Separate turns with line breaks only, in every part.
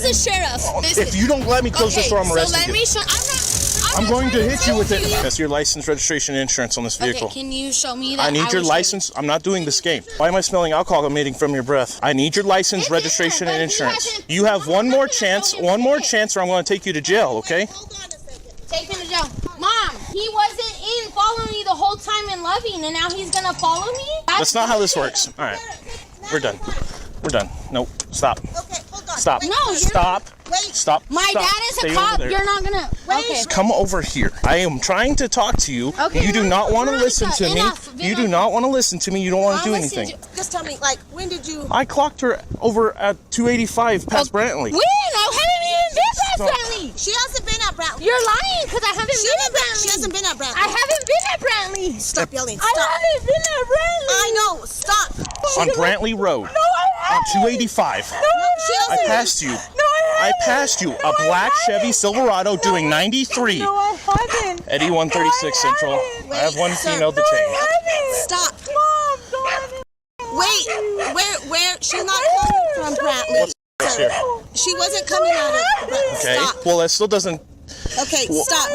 is the sheriff.
If you don't let me close this door, I'm arresting
let
you.
me show.
I'm going to hit you with it. That's your license, registration, and insurance on this vehicle.
Okay, can you show me that?
I need your license. I'm not doing this game. Why am I smelling alcohol emanating from your breath? I need your license, registration, and insurance. You have one more chance, or I'm going to take you to jail, okay?
Hold on a second. Take him to jail. Mom, he wasn't in following me the whole time and loving, and now he's gonna follow me?
That's not how this works. All right, we're done. We're done. Nope. Stop.
Okay, hold on.
Stop.
No,
Stop.
Wait.
Stop.
My
Stop.
dad is
Stay
a
over
cop.
there.
You're not gonna. Okay.
Come over here. I am trying to talk to you.
Okay,
You do not want to
Veronica,
listen to me.
enough.
You do not want to listen to me. You don't want to do
Listen,
anything.
just tell me, like, when did you...
I clocked her over at 285 past Brantley.
When? I haven't even been past
Stop.
Brantley.
She hasn't been at Brantley.
You're lying because I haven't been at Brantley.
She hasn't been at Brantley.
I haven't been at Brantley.
Stop yelling.
I
Stop.
haven't been at Brantley.
I know. Stop.
On Brantley Road.
No, I
On
haven't.
285.
She
I
hasn't.
passed you.
No, I
I
haven't.
passed you. A black Chevy Silverado doing 93.
No, I haven't.
Eddie 136 Central. I have one
Sir.
female detained.
Stop.
Mom, don't.
Wait. Where? She's not coming from Brantley.
What's here?
She wasn't coming out of Brantley.
Okay.
Stop.
Well, that still doesn't.
Okay, stop.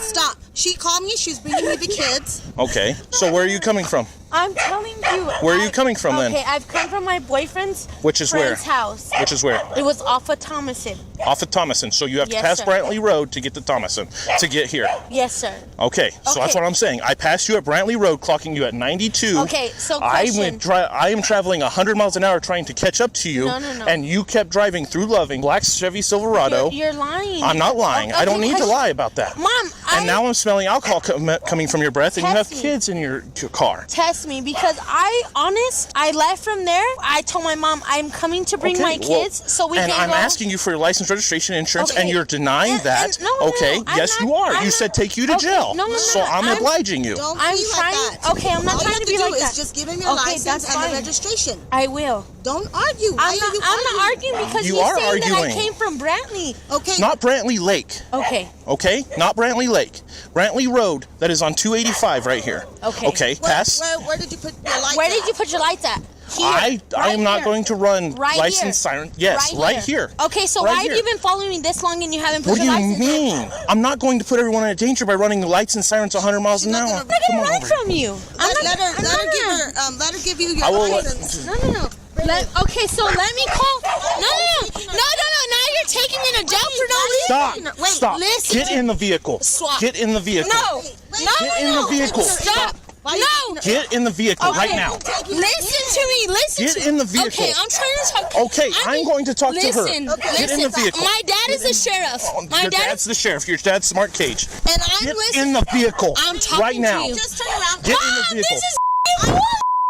Stop. She called me. She's bringing me the kids.
Okay. So where are you coming from?
I'm telling you.
Where are you coming from then?
Okay, I've come from my boyfriend's
Which is where?
friend's house.
Which is where?
It was off of Thomason.
Off of Thomason. So you have to
Yes,
pass
sir.
Brantley Road to get to Thomason to get here.
Yes, sir.
Okay. So that's
Okay.
what I'm saying. I passed you at Brantley Road, clocking you at 92.
Okay, so
I
question.
am traveling 100 miles an hour trying to catch up to you.
No.
And you kept driving through Loving, black Chevy Silverado.
You're lying.
I'm not lying. I don't need to lie about that.
Mom,
And now I'm smelling alcohol coming from your breath, and you have
Test me.
kids in your car.
Test me because I left from there. I told my mom I'm coming to bring my kids so we
and
can
I'm
go.
asking you for your license, registration, insurance, and
Okay.
you're denying
And-
that.
and- no,
okay,
I'm
yes,
not-
you are.
I'm
You
not-
said take you to
Okay,
jail.
no,
So I'm obliging you.
Don't
I'm
be
trying.
like that.
Okay, I'm not
All
trying
you
to
have
be
do
like
is
that.
just give him your
Okay,
license
that's
and
fine.
the registration.
I will.
Don't argue. Why
I'm
are you
not arguing because
You
he's
are
saying that
arguing.
I came from Brantley.
Okay.
Not Brantley Lake.
Okay.
Okay? Not Brantley Lake. Brantley Road, that is on 285 right here.
Okay.
Okay, pass.
Where did you put your lights
Where did
at?
you put your lights at? Here.
I
Right
am not
here.
going to run
Right
license
here.
siren. Yes, right here.
Okay, so
Right
why
here.
have you been following me this long and you haven't put
What do
your
you
license
mean? I'm not going to put everyone in danger by running lights and sirens 100 miles an
She's not
hour.
gonna-
I'm not
Come
gonna
on
run
over.
from you.
Let her give you your
I will
license.
No. Okay, so let me call. No. Now you're taking me to jail for no reason.
Stop.
Wait,
Stop.
listen.
Get in the vehicle.
Swap.
Get in the vehicle.
No.
Get in the vehicle.
Stop. No.
Get in the vehicle
Okay.
right now.
Listen to me. Listen
Get
to
in the
me.
vehicle.
Okay, I'm trying to talk.
Okay, I'm going to talk to her.
Listen.
Get in the vehicle.
My dad is the sheriff. My
Your
dad
dad's the sheriff. Your dad's Smart Cage.
and I'm
Get
listening.
in the vehicle
I'm talking
right now.
to you.
Just turn around.
Get in the
Mom,
vehicle.
this is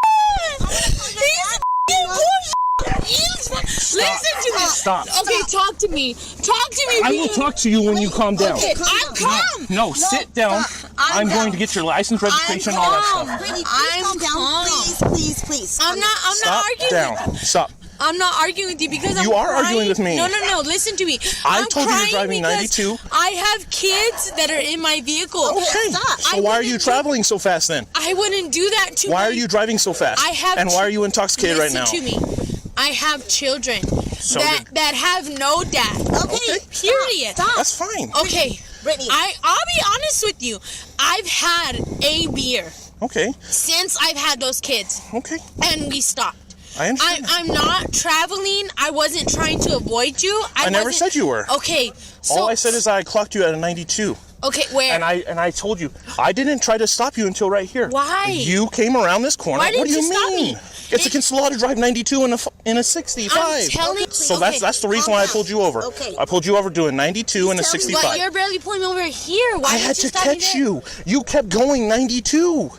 Listen to me.
Stop.
Okay, talk to me. Talk to me.
I will talk to you when you calm down.
Okay, I'm calm.
No, sit down. I'm going to get your license, registration, all that
calm.
stuff.
Brittany, please
I'm
calm down.
calm.
Please.
I'm not
Stop
arguing.
down. Stop.
I'm not arguing with you because I'm
You are
crying.
arguing with me.
No. Listen to me.
I
I'm
told you you're
crying
driving
because
92.
I have kids that are in my vehicle.
Okay.
Stop.
So why are you traveling so fast then?
I wouldn't do that to
Why
my-
are you driving so fast?
I have
And why are you intoxicated right now?
Listen to me. I have children
So
that have no dad.
Okay.
Period.
That's fine.
Okay.
Brittany.
I'll be honest with you. I've had a beer
Okay.
since I've had those kids,
Okay.
and we stopped.
I understand.
I'm not traveling. I wasn't trying to avoid you.
I never
wasn't-
said you were.
Okay. So,
All I said is I clocked you at a 92.
Okay, where?
And I told you I didn't try to stop you until right here.
Why?
You came around this corner.
Why
What do
didn't
you
you stop
mean?
me?
It's against the law to drive 92 in a 65.
I'm telling you.
So
okay.
that's the reason why I pulled you over.
Okay.
I pulled you over doing 92 and a
Tell me,
65.
But you're barely pulling me over here. Why
I
didn't
had
you
to
stop me
catch
there?
you. You kept going 92.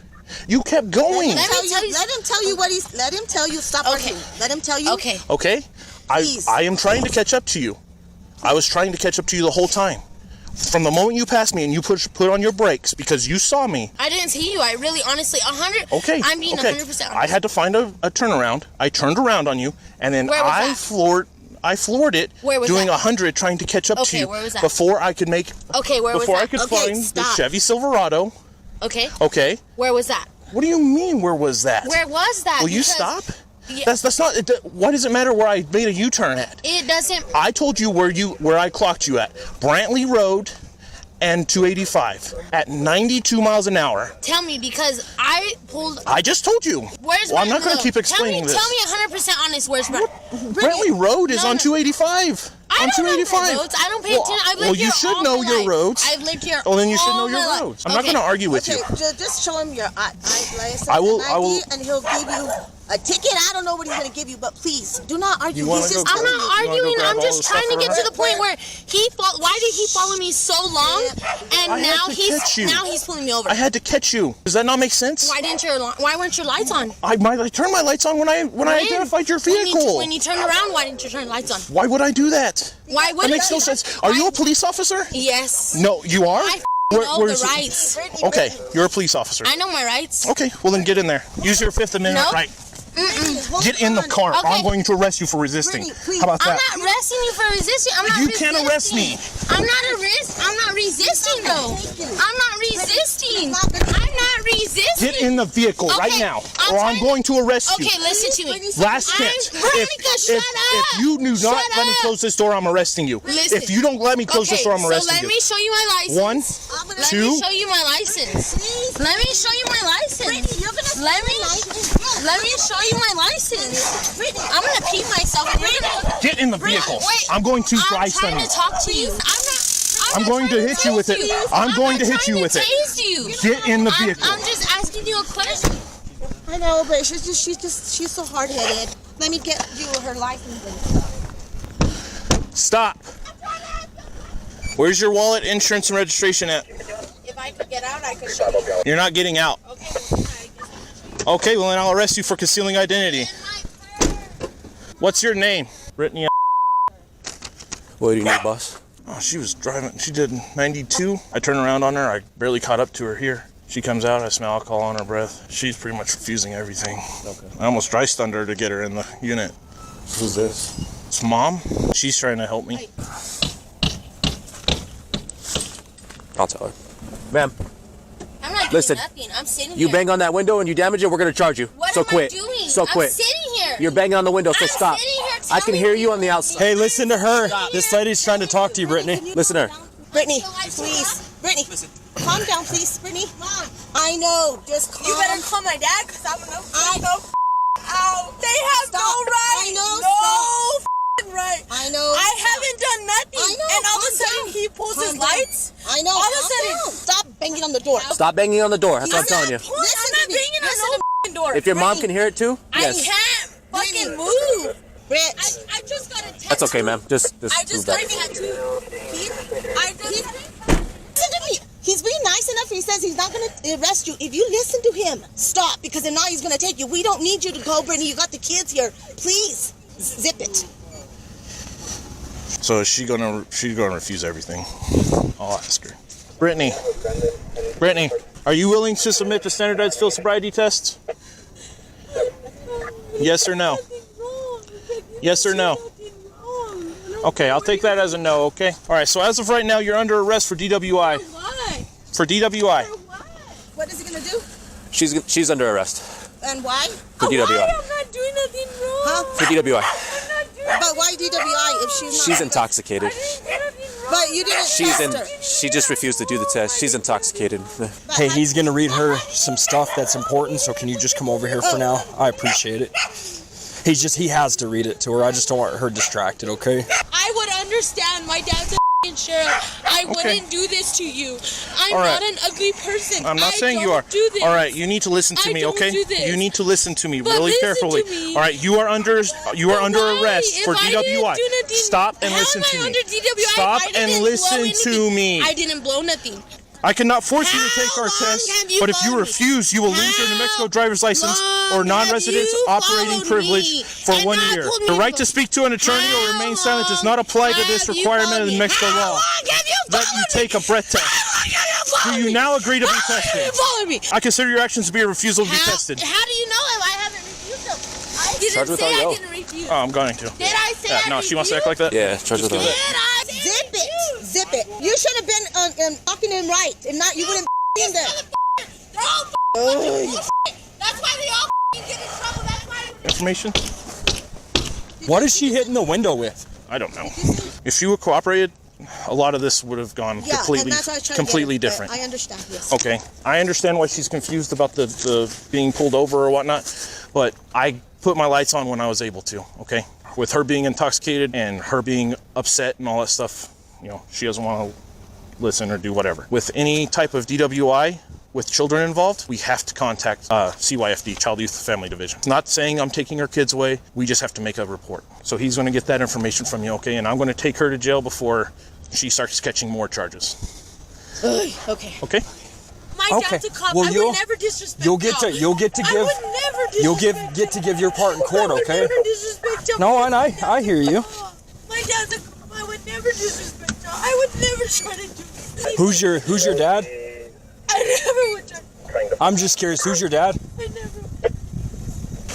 You kept going.
Let me tell you-
Let him tell you what he's. Let him tell you. Stop
Okay.
arguing. Let him tell you.
Okay.
Okay?
Please.
I am trying to catch up to you. I was trying to catch up to you the whole time. From the moment you passed me and you put on your brakes because you saw me.
I didn't see you. I really, honestly, 100.
Okay.
I'm being
okay.
100% honest.
I had to find a turnaround. I turned around on you, and then
Where was
I
that?
floored it,
Where was
doing
that?
100, trying to catch up to
Okay,
you
where was that?
before I could make.
Okay, where was
Before I
that?
could
Okay,
find the
stop.
Chevy Silverado.
Okay.
Okay.
Where was that?
What do you mean? Where was that?
Where was that?
Will you
Because
stop?
Yeah.
That's not. Why does it matter where I made a U-turn at?
It doesn't.
I told you where I clocked you at. Brantley Road and 285 at 92 miles an hour.
Tell me, because I pulled.
I just told you.
Where's
well, I'm
my
not going to keep explaining this.
Tell me 100% honest. Where's my
Brantley Road is on 285.
I
on
don't
285.
know roads. I don't pay attention. I've lived
well,
here
you should
all
know
my
your
life.
roads.
I've lived here.
Well, then you should
all
know your
my
roads.
life.
I'm not going to argue with you.
Just show him your license
I will.
and he'll give you a ticket. I don't know what he's going to give you, but please do not argue.
I'm
not arguing. I'm just trying to get to the point where why did he follow me so long, and now he's pulling me over.
I had to catch you. Does that not make sense?
Why weren't your lights on?
I turned my lights on when I identified your vehicle.
When you turned around, why didn't you turn the lights on?
Why would I do that?
Why would
that makes no sense. Are you a police officer?
Yes.
No, you are?
I know the rights.
Okay, you're a police officer.
I know my rights.
Okay, well then get in there. Use your Fifth Amendment right. Get in the car.
Okay.
I'm going to arrest you for resisting. How about that?
I'm not arresting you for resisting. I'm not
You
resisting.
can't arrest me.
I'm not resisting though. I'm not resisting. I'm not resisting.
Get in the vehicle right now, or I'm going to arrest you.
Okay, listen to me.
Last chance. If you do not let me close this door, I'm arresting you.
Listen.
If you don't let me close this door, I'm arresting you.
Let me show you my license.
One, two.
Let me show you my license. Let me show you my license. Let me show you my license. I'm gonna pee myself.
Get in the vehicle. I'm going to dry stun you.
I'm trying to talk to you.
I'm going to hit you with it. I'm going to hit you with it. Get in the vehicle.
I'm just asking you a question.
I know, but she's so hard-headed. Let me get you her license and stuff.
Stop. Where's your wallet, insurance, and registration at?
If I could get out, I could show you.
You're not getting out. Okay, well then I'll arrest you for concealing identity. What's your name? Brittany.
What do you need, boss?
Oh, she was driving. She did 92. I turned around on her. I barely caught up to her here. She comes out. I smell alcohol on her breath. She's pretty much refusing everything.
Okay.
I almost dry stunned her to get her in the unit.
Who's this?
It's Mom. She's trying to help me.
I'll tell her. Ma'am,
I'm not doing
listen.
nothing. I'm sitting
You
here.
bang on that window and you damage it, we're gonna charge you.
What
so
am
quit.
I doing?
So quit.
I'm sitting here.
You're banging on the window, so
I'm
stop.
sitting here.
I can hear you on the outside.
Hey, listen to her. This lady's trying to talk to you, Brittany.
Listen to her.
Brittany, please. Brittany, calm down, please. Brittany, Mom. I know. Just calm.
You better call my dad, because I'm gonna out. They have
Stop.
no right.
I know.
No right.
I know.
I haven't done nothing.
I know.
And all of a
Calm
sudden
down.
he pulls
Calm
his
down.
lights.
I know.
All of a
Calm
sudden.
down. Stop banging on the door.
Stop banging on the door. That's what I'm telling you.
I'm not banging on no door.
If your mom can hear it too,
I
yes.
can't fucking move.
Britt.
I just got a tattoo.
That's okay, ma'am. Just
I
move
just got a
that.
tattoo.
Listen to me. He's being nice enough. He says he's not going to arrest you. If you listen to him, stop, because if not, he's going to take you. We don't need you to go, Brittany. You got the kids here. Please, zip it.
So she's gonna refuse everything. I'll ask her. Brittany, are you willing to submit to standardized field sobriety tests? Yes or no? Yes or no? Okay, I'll take that as a no, okay? All right, so as of right now, you're under arrest for DWI.
Why?
For DWI.
What is he going to do?
She's under arrest
And why?
for DWI.
I'm not doing nothing wrong.
Huh?
For DWI.
But why DWI if she's not?
She's intoxicated.
But you didn't test her.
She just refused to do the test. She's intoxicated.
Hey, he's gonna read her some stuff that's important, so can you just come over here for now? I appreciate it. He has to read it to her. I just don't want her distracted, okay?
I would understand. My dad's a sheriff. I wouldn't do this to you. I'm
All right.
not an ugly person.
I'm not saying you
don't
are.
Do this.
All right, you need to listen to
I
me,
don't
okay?
do this.
You need to listen to me
But
really
listen
carefully.
to me.
All right, you are under
why?
arrest for
If I didn't
DWI.
do nothing,
Stop and
how
listen
am
to
I
me.
under DWI?
Stop
I
and
didn't
listen
blow
to
anything.
me.
I didn't blow nothing.
I cannot force you to take our
How
test,
long have you
but if you
followed me?
refuse, you will lose your New Mexico driver's license or
long
non-resident
have you
operating
followed
privilege
me
for
and
1
not
year.
told me
The
to
right
go?
to speak to an attorney or remain silent does not apply to this
Have you
requirement
followed
of the
me?
Mexico
How
law.
long have you
That you
followed
take
me?
a breath test.
How long have you followed
Do you
me?
now agree to be
How long have
tested?
you followed me?
I consider your actions to be a refusal to be
How
tested.
do you know if I haven't refused them? I didn't
Charge with
say I
REO.
didn't refuse.
Oh, I'm going to.
Did I say I
No, she wants to act like that?
Yeah, charge with
Did
her.
I?
Zip it. Zip it. You should have been talking to him right. If not, you wouldn't be there.
They're all bullshit. That's why they all get in trouble. That's why.
If information?
What is she hitting the window with?
I don't know. If she would cooperated, a lot of this would have gone
Yeah,
completely,
and that's what I was trying
completely
to get,
different.
I understand, yes.
Okay, I understand why she's confused about the being pulled over or whatnot, but I put my lights on when I was able to, okay? With her being intoxicated and her being upset and all that stuff, you know, she doesn't want to listen or do whatever. With any type of DWI with children involved, we have to contact CYFD, Child Youth Family Division. It's not saying I'm taking her kids away, we just have to make a report. So he's going to get that information from you, okay? And I'm going to take her to jail before she starts catching more charges.
Okay.
Okay?
My dad's a cop.
Well,
I would never disrespect
you'll get to
y'all.
you'll get to
I
give
would never disrespect
you'll get to give your part in court,
I would
okay?
never disrespect y'all.
No, and I hear you.
My dad's a cop. I would never disrespect y'all. I would never try to do this.
Who's your dad?
I never would try.
I'm just curious. Who's your dad?
I never.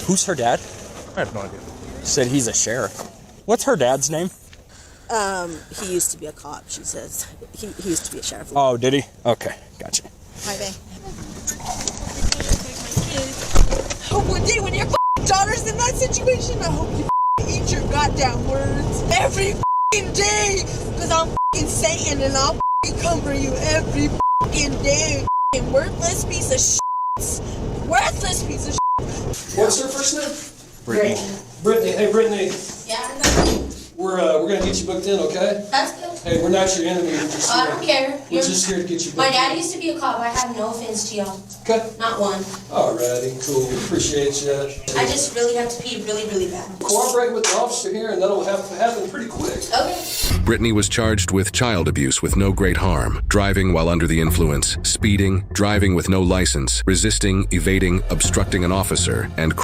Who's her dad?
I have no idea.
Said he's a sheriff. What's her dad's name?
He used to be a cop, she says. He used to be a sheriff.
Oh, did he? Okay, gotcha.
Hi, babe.
I hope one day when your daughter's in that situation, I hope you eat your goddamn words every day. Because I'm Satan and I'll come for you every day. Worthless piece of shit. Worthless piece of shit.
What's her first name?
Brittany.
Brittany. Hey, Brittany.
Yeah,
We're gonna get you booked in, okay?
that's good.
Hey, we're not your enemy. We're just
I
here.
don't care.
We're just here to get you booked
My
in.
dad used to be a cop. I have no offense to y'all.
Okay.
Not one.
Alrighty, cool. Appreciate you.
I just really have to pee really, really bad.
Cooperate with the officer here, and that'll have to happen pretty quick.
Okay.
Brittany was charged with child abuse with no great harm, driving while under the influence, speeding, driving with no license, resisting, evading, obstructing an officer, and